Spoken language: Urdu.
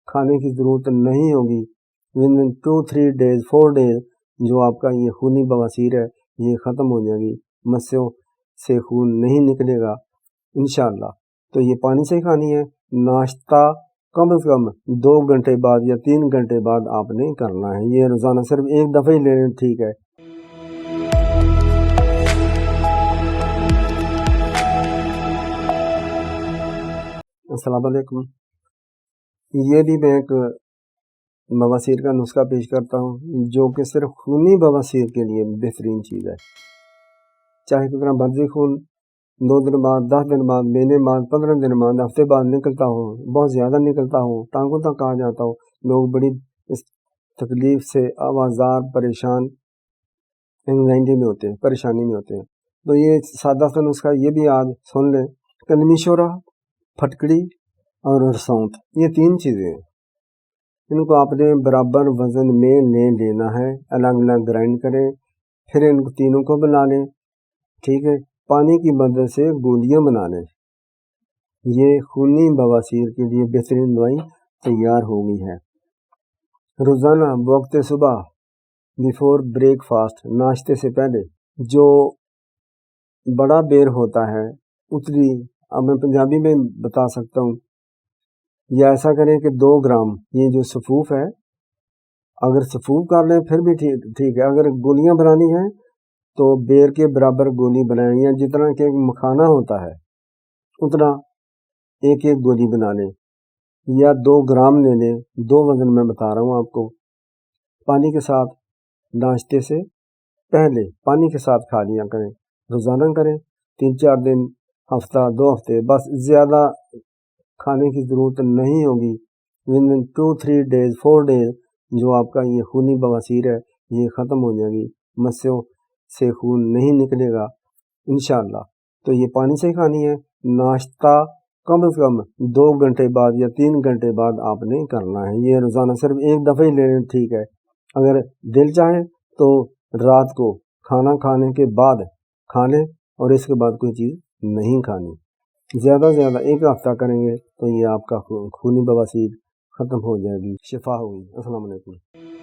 کھانے کی ضرورت نہیں ہوگی. ون 2-3 days 4 days جو آپ کا یہ خونی بواسیر ہے یہ ختم ہو جائے گی. مسوں سے خون نہیں نکلے گا انشاءاللہ. تو یہ پانی سے ہی کھانی ہے. ناشتہ کم از کم 2 گھنٹے بعد یا 3 گھنٹے بعد آپ نے کرنا ہے. یہ روزانہ صرف ایک دفعہ ہی لینا ٹھیک ہے. السلام علیکم. یہ بھی میں ایک بواسیر کا نسخہ پیش کرتا ہوں جو کہ صرف خونی بواسیر کے لیے بہترین چیز ہے. چاہے کتنا مرضی خون 2 دن بعد 10 دن بعد مہینے بعد 15 دن بعد ہفتے بعد نکلتا ہو، بہت زیادہ نکلتا ہو، ٹانگوں تک آ جاتا ہو، لوگ بڑی اس تکلیف سے آوازار پریشان انگزائٹی میں ہوتے ہیں، پریشانی میں ہوتے ہیں. تو یہ سادہ سا نسخہ یہ بھی آج سن لیں. کلمی شورا، پھٹکڑی اور رسونت، یہ 3 چیزیں ہیں. ان کو آپ نے برابر وزن میں لے لینا ہے. الگ الگ گرائنڈ کریں، پھر ان تینوں کو بنا لیں. ٹھیک ہے. پانی کی مدد سے گولیاں بنا لیں. یہ خونی بواسیر کے لیے بہترین دوائی تیار ہو گئی ہے. روزانہ بوقت صبح بیفور بریک فاسٹ، ناشتے سے پہلے جو بڑا بیر ہوتا ہے اتنی، اب میں پنجابی میں بتا سکتا ہوں، یا ایسا کریں کہ 2 گرام یہ جو صفوف ہے، اگر صفوف کر لیں پھر بھی ٹھیک ہے. اگر گولیاں بنانی ہیں تو بیر کے برابر گولی بنائیں، یا جتنا کہ مکھانا ہوتا ہے اتنا ایک گولی بنا لیں، یا 2 گرام لے لیں. 2 وزن میں بتا رہا ہوں آپ کو. پانی کے ساتھ ناشتے سے پہلے پانی کے ساتھ کھا لیا کریں. روزانہ کریں، 3-4 دن، ہفتہ 2 ہفتے، بس زیادہ کھانے کی ضرورت نہیں ہوگی. ون 2-3 days 4 days جو آپ کا یہ خونی بواسیر ہے یہ ختم ہو جائے گی. مسوں سے خون نہیں نکلے گا انشاءاللہ. تو یہ پانی سے ہی کھانی ہے. ناشتہ کم از کم 2 گھنٹے بعد یا 3 گھنٹے بعد آپ نے کرنا ہے. یہ روزانہ صرف ایک دفعہ ہی لینا ٹھیک ہے. اگر دل چاہے تو رات کو کھانا کھانے کے بعد کھا لیں، اور اس کے بعد کوئی چیز نہیں کھانی. زیادہ سے زیادہ 1 ہفتہ کریں گے تو یہ آپ کا خونی بواسیر ختم ہو جائے گی، شفا ہوگی. السلام علیکم.